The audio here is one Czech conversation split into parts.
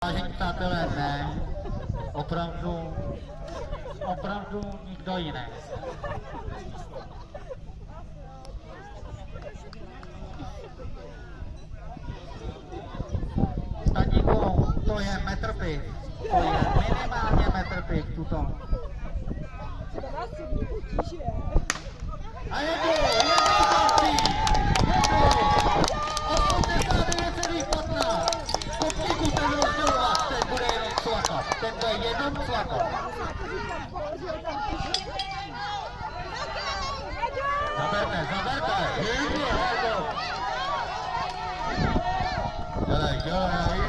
Vážení přátelé, ne. Opravdu nikdo jiný. Staníku, to je metr piv. To je minimálně metr piv tuto. A jedu, jedu, 89,15. Kopníku ten rozdělovat, ten bude jenom cvakat. Ten bude jenom cvakat. Zaberte, jedu, jedu. Dělej.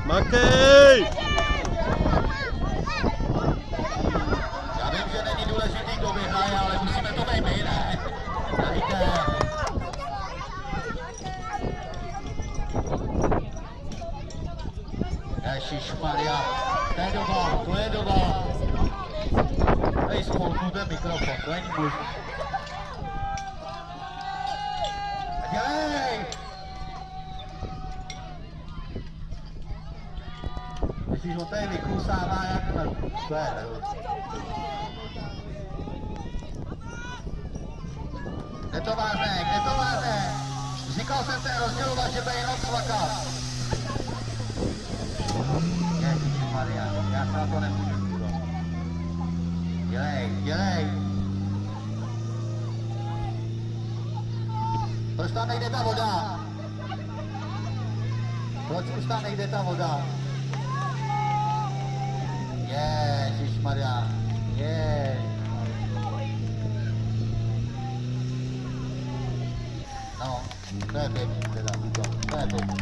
Makej! Já vím, že není důležitý, kdo vyhraje, ale musíme to být my, ne? Víte? Ježišmarja, to je doba. Hej, spolknu ten mikrofon, to není možný. Dělej! Když ho tady vykusává jak to je. Kde to vážne? Říkal jsem ten rozdělovat, že bude jenom cvakat. Ježišmarja, já se na to nemůžu. Dělej. Proč tam nejde ta voda? Proč už tam nejde ta voda? Ježišmarja, No, to je pěkný teda, to je pěkný.